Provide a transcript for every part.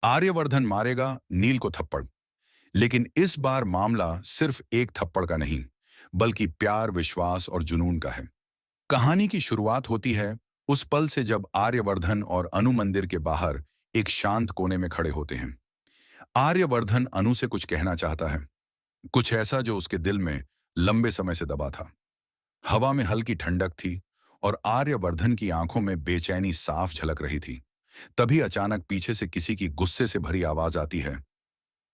आर्यवर्धन मारेगा नील को थप्पड़। लेकिन इस बार मामला सिर्फ एक थप्पड़ का नहीं, बल्कि प्यार, विश्वास और जुनून का है। कहानी की शुरुआत होती है उस पल से जब आर्यवर्धन और अनु मंदिर के बाहर एक शांत कोने में खड़े होते हैं। आर्यवर्धन अनु से कुछ कहना चाहता है, कुछ ऐसा जो उसके दिल में लंबे समय से दबा था। हवा में हल्की ठंडक थी और आर्यवर्धन की आंखों में बेचैनी साफ झलक रही थी। तभी अचानक पीछे से किसी की गुस्से से भरी आवाज आती है,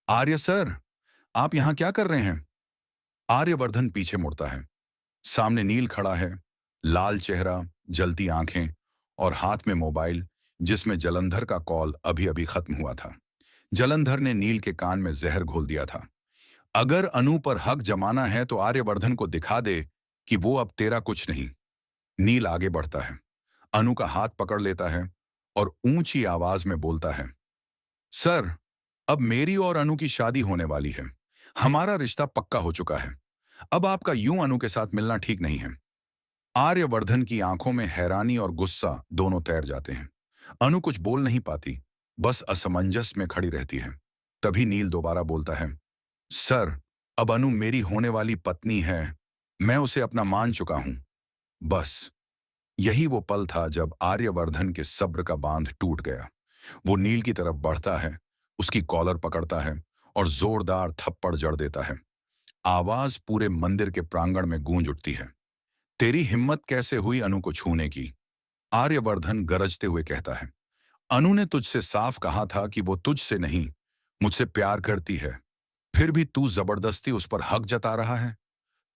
आर्य सर, आप यहां क्या कर रहे हैं? आर्यवर्धन पीछे मुड़ता है। सामने नील खड़ा है, लाल चेहरा, जलती आंखें और हाथ में मोबाइल जिसमें जलंधर का कॉल अभी अभी खत्म हुआ था। जलंधर ने नील के कान में जहर घोल दिया था। अगर अनु पर हक जमाना है तो आर्यवर्धन को दिखा दे कि वो अब तेरा कुछ नहीं। नील आगे बढ़ता है, अनु का हाथ पकड़ लेता है और ऊंची आवाज में बोलता है, सर, अब मेरी और अनु की शादी होने वाली है। हमारा रिश्ता पक्का हो चुका है। अब आपका यूं अनु के साथ मिलना ठीक नहीं है। आर्यवर्धन की आंखों में हैरानी और गुस्सा दोनों तैर जाते हैं। अनु कुछ बोल नहीं पाती, बस असमंजस में खड़ी रहती है। तभी नील दोबारा बोलता है, सर, अब अनु मेरी होने वाली पत्नी है। मैं उसे अपना मान चुका हूं। बस यही वो पल था जब आर्यवर्धन के सब्र का बांध टूट गया। वो नील की तरफ बढ़ता है, उसकी कॉलर पकड़ता है और जोरदार थप्पड़ जड़ देता है। आवाज पूरे मंदिर के प्रांगण में गूंज उठती है। तेरी हिम्मत कैसे हुई अनु को छूने की? आर्यवर्धन गरजते हुए कहता है। अनु ने तुझसे साफ कहा था कि वो तुझसे नहीं, मुझसे प्यार करती है। फिर भी तू जबरदस्ती उस पर हक जता रहा है।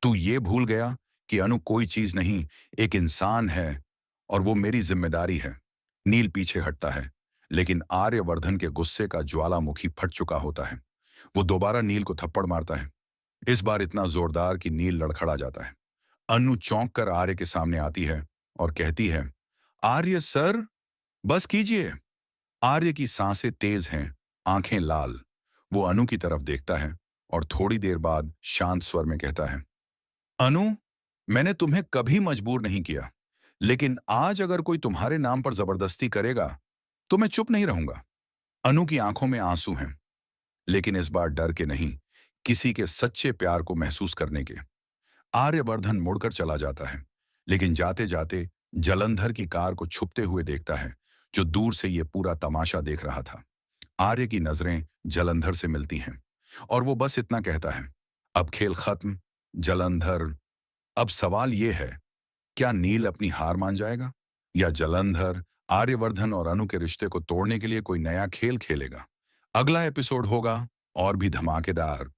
तू ये भूल गया कि अनु कोई चीज नहीं, एक इंसान है और वो मेरी जिम्मेदारी है। नील पीछे हटता है, लेकिन आर्यवर्धन के गुस्से का ज्वालामुखी फट चुका होता है। वो दोबारा नील को थप्पड़ मारता है, इस बार इतना जोरदार कि नील लड़खड़ा जाता है। अनु चौंक कर आर्य के सामने आती है और कहती है, आर्य सर, बस कीजिए। आर्य की सांसें तेज हैं, आंखें लाल। वो अनु की तरफ देखता है और थोड़ी देर बाद शांत स्वर में कहता है, अनु, मैंने तुम्हें कभी मजबूर नहीं किया, लेकिन आज अगर कोई तुम्हारे नाम पर जबरदस्ती करेगा तो मैं चुप नहीं रहूंगा। अनु की आंखों में आंसू हैं, लेकिन इस बार डर के नहीं, किसी के सच्चे प्यार को महसूस करने के। आर्यवर्धन मुड़कर चला जाता है, लेकिन जाते जाते जलंधर की कार को छुपते हुए देखता है, जो दूर से ये पूरा तमाशा देख रहा था। आर्य की नजरें जलंधर से मिलती हैं और वो बस इतना कहता है, अब खेल खत्म जलंधर। अब सवाल ये है, क्या नील अपनी हार मान जाएगा या जलंधर आर्यवर्धन और अनु के रिश्ते को तोड़ने के लिए कोई नया खेल खेलेगा? अगला एपिसोड होगा और भी धमाकेदार।